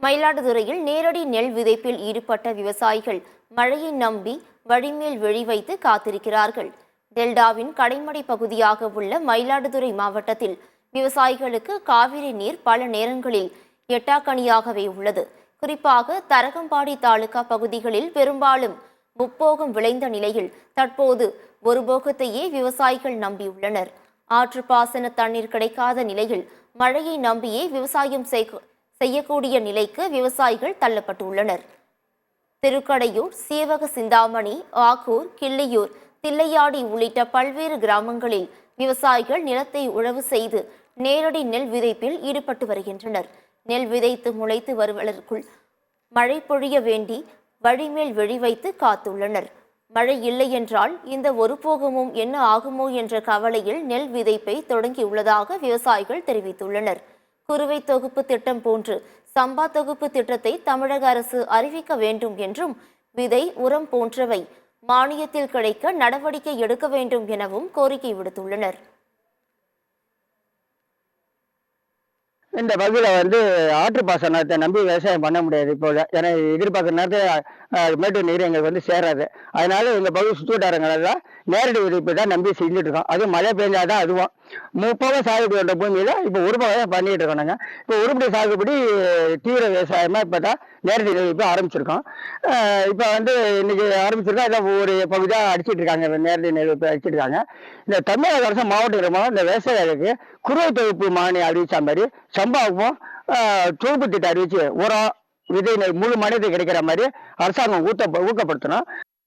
மயிலாடுதுறையில் நேரடி நெல் விதைப்பில் ஈடுபட்ட விவசாயிகள் மழையை நம்பி வழிமேல் வெழி வைத்து காத்திருக்கிறார்கள். டெல்டாவின் கடைமடை பகுதியாக உள்ள மயிலாடுதுறை மாவட்டத்தில் விவசாயிகளுக்கு காவிரி நீர் பல நேரங்களில் எட்டாக்கனியாகவே உள்ளது. குறிப்பாக தரகம்பாடி தாலுகா பகுதிகளில் பெரும்பாலும் முப்போகம் விளைந்த நிலையில் தற்போது ஒரு போகத்தையே விவசாயிகள் நம்பியுள்ளனர். ஆற்று பாசன தண்ணீர் கிடைக்காத நிலையில் மழையை நம்பியே விவசாயம் செய்யக்கூடிய நிலைக்கு விவசாயிகள் தள்ளப்பட்டுள்ளனர். திருக்கடையூர், சீவக சிந்தாமணி, ஆக்கூர், கிள்ளியூர், தில்லையாடி உள்ளிட்ட பல்வேறு கிராமங்களில் விவசாயிகள் நிலத்தை உழவு செய்து நேரடி நெல் விதைப்பில் ஈடுபட்டு வருகின்றனர். நெல் விதைத்து முளைத்து வருவதற்குள் மழை பொழிய வேண்டி வழிமேல் வெழி வைத்து காத்துள்ளனர். மழை இல்லை என்றால் இந்த ஒரு போகமும் என்ன ஆகுமோ என்ற கவலையில் நெல் விதைப்பை தொடங்கியுள்ளதாக விவசாயிகள் தெரிவித்துள்ளனர். குறுவை தொகுப்பு திட்டம் போன்று சம்பா தொகுப்பு திட்டத்தை தமிழக அரசு அறிவிக்க வேண்டும் என்றும், விதை, உரம் போன்றவை மானியத்தில் கிடைக்க நடவடிக்கை எடுக்க வேண்டும் எனவும் கோரிக்கை விடுத்துள்ளனர். இந்த பகுதியில் ஆற்று பாசனத்தை நம்பி விவசாயம் பண்ண முடியாது. இப்போ ஏன்னா எதிர்பார்க்குற நேரத்தில் மேட்டூர் நீர் எங்களுக்கு சேராது. அதனால இந்த பகுதி சுற்றுவட்டாரங்களெல்லாம் நேரடி விதைப்பு தான் நம்பி செஞ்சுட்டு இருக்கோம். அதுவும் மழை பெஞ்சாதான் அதுவும் 30 சாகுபடி என்ற பூமியில் இப்போ உருப்படி தான் பண்ணிட்டு இருக்கோம். நாங்கள் இப்போ உருப்படி சாகுபடி தீவிர விவசாயமாக இப்போ தான் நேரடி விதைப்பு ஆரம்பிச்சிருக்கோம். இப்போ இன்னைக்கு ஆரம்பிச்சிருக்கோம். எல்லாம் ஒவ்வொரு பகுதியாக அடிச்சிட்டு இருக்காங்க. நேரடி விதைப்பு அடிச்சிட்டு இருக்காங்க. இந்த தமிழக அரசு மாவட்ட இந்த விவசாயிகளுக்கு குறுவை தொகுப்பு மானியம் அறிவிச்ச மாதிரி சம்பாவுக்கும் தொகுப்பு திட்டம் அறிவிச்சு உரம், விதை, முழு மனித கிடைக்கிற மாதிரி அரசாங்கம் ஊக்கப்படுத்தணும்.